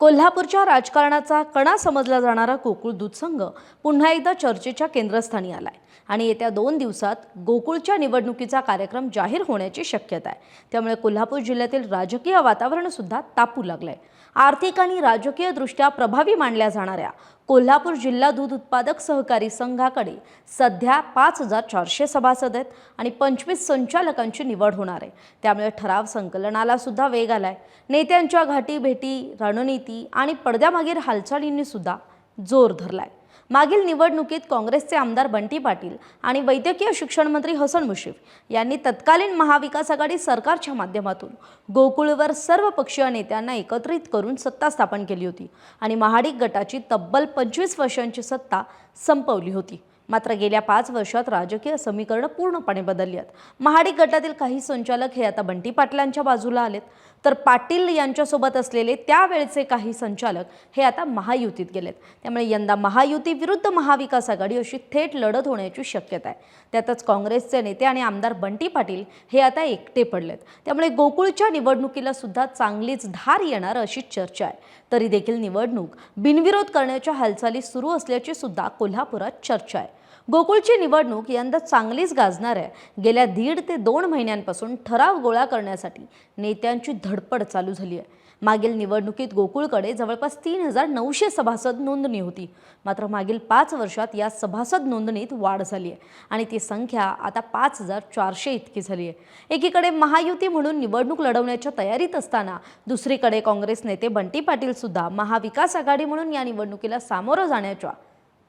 कोल्हापूरच्या राजकारणाचा कणा समजला जाणारा गोकुळ दूध संघ पुन्हा एकदा चर्चेच्या केंद्रस्थानी आलाय आणि येत्या 2 दिवसात गोकुळच्या निवडणुकीचा कार्यक्रम जाहीर होण्याची शक्यता आहे। त्यामुळे कोल्हापूर जिल्ह्यातील राजकीय वातावरण सुद्धा तापू लागलंय। आर्थिक आणि राजकीय दृष्ट्या प्रभावी मानल्या जाणाऱ्या कोल्हापूर जिल्हा दूध उत्पादक सहकारी संघाकडे सध्या 5400 सभासद आहेत आणि 25 संचालकांची निवड होणार आहे। त्यामुळे ठराव संकलनाला सुद्धा वेग आलाय। नेत्यांच्या घाटी भेटी, रणनीती आणि पडद्यामागील हालचालींनी सुद्धा जोर धरलाय। मागील निवडणुकीत काँग्रेसचे आमदार बंटी पाटील आणि वैद्यकीय शिक्षण मंत्री हसन मुश्रीफ यांनी तत्कालीन महाविकास आघाडी सरकारच्या माध्यमातून गोकुळवर सर्व पक्षीय नेत्यांना एकत्रित करून सत्ता स्थापन केली होती आणि महाडिक गटाची तब्बल 25 वर्षांची सत्ता संपवली होती। मात्र गेल्या 5 वर्षात राजकीय समीकरण पूर्णपणे बदलली आहेत। महाडिक गटातील काही संचालक हे आता बंटी पाटलांच्या बाजूला आलेत, तर पाटील यांच्यासोबत असलेले त्यावेळचे काही संचालक हे आता महायुतीत गेलेत। त्यामुळे यंदा महायुती विरुद्ध महाविकास आघाडी अशी थेट लढत होण्याची शक्यता आहे। त्यातच काँग्रेसचे नेते आणि आमदार बंटी पाटील हे आता एकटे पडलेत। त्यामुळे गोकुळच्या निवडणुकीला सुद्धा चांगलीच धार येणार अशी चर्चा आहे। तरी देखील निवडणूक बिनविरोध करण्याच्या हालचाली सुरू असल्याची सुद्धा कोल्हापुरात चर्चा आहे। गोकुळची निवडणूक यंदा चांगलीच गाजणार आहे। गेल्या 1.5 ते 2 महिन्यांपासून ठराव गोळा करण्यासाठी नेत्यांची धडपड चालू झाली आहे। मागील निवडणुकीत गोकुळकडे जवळपास 3900 सभासद नोंदणी होती, मात्र मागील 5 वर्षात या सभासद नोंदणीत वाढ झाली आहे आणि ती संख्या आता 5400 इतकी झाली आहे। एकीकडे महायुती म्हणून निवडणूक लढवण्याच्या तयारीत असताना दुसरीकडे काँग्रेस नेते बंटी पाटील सुद्धा महाविकास आघाडी म्हणून या निवडणुकीला सामोरं जाण्याच्या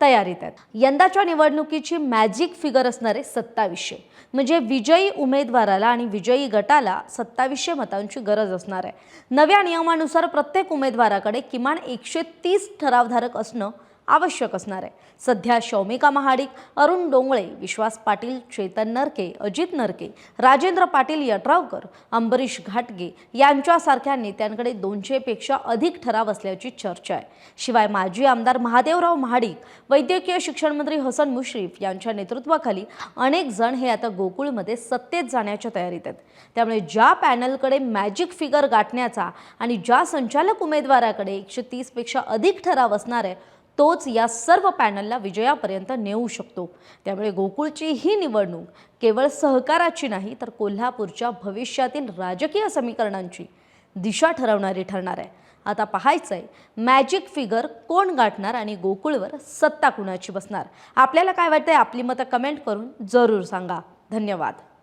तयारीत आहेत। यंदाच्या निवडणुकीची मॅजिक फिगर असणारे 2700, म्हणजे विजयी उमेदवाराला आणि विजयी गटाला 2700 मतांची गरज असणार आहे। नव्या नियमानुसार प्रत्येक उमेदवाराकडे किमान 130 ठरावधारक असणं आवश्यक असणार आहे। सध्या शौमिका महाडिक, अरुण डोंगळे, विश्वास पाटील, चेतन नरके, अजित नरके, राजेंद्र पाटील यड्रावकर, अंबरीश घाटगे यांच्यासारख्या नेत्यांकडे 200 पेक्षा अधिक ठराव असल्याची चर्चा आहे। शिवाय माजी आमदार महादेवराव महाडिक, वैद्यकीय शिक्षण मंत्री हसन मुश्रीफ यांच्या नेतृत्वाखाली अनेक जण हे आता गोकुळमध्ये सत्तेत जाण्याच्या तयारीत आहेत। त्यामुळे ज्या पॅनलकडे मॅजिक फिगर गाठण्याचा आणि ज्या संचालक उमेदवाराकडे 130 पेक्षा अधिक ठराव असणार आहे तोच या सर्व पॅनलला विजयापर्यंत नेऊ शकतो। त्यामुळे गोकुळची ही निवडणूक केवळ सहकाराची नाही, तर कोल्हापूरच्या भविष्यातील राजकीय समीकरणांची दिशा ठरवणारी ठरणार आहे। आता पाहायचंय मॅजिक फिगर कोण गाठणार आणि गोकुळवर सत्ता कुणाची बसणार। आपल्याला काय वाटतंय? आपली मतं कमेंट करून जरूर सांगा। धन्यवाद।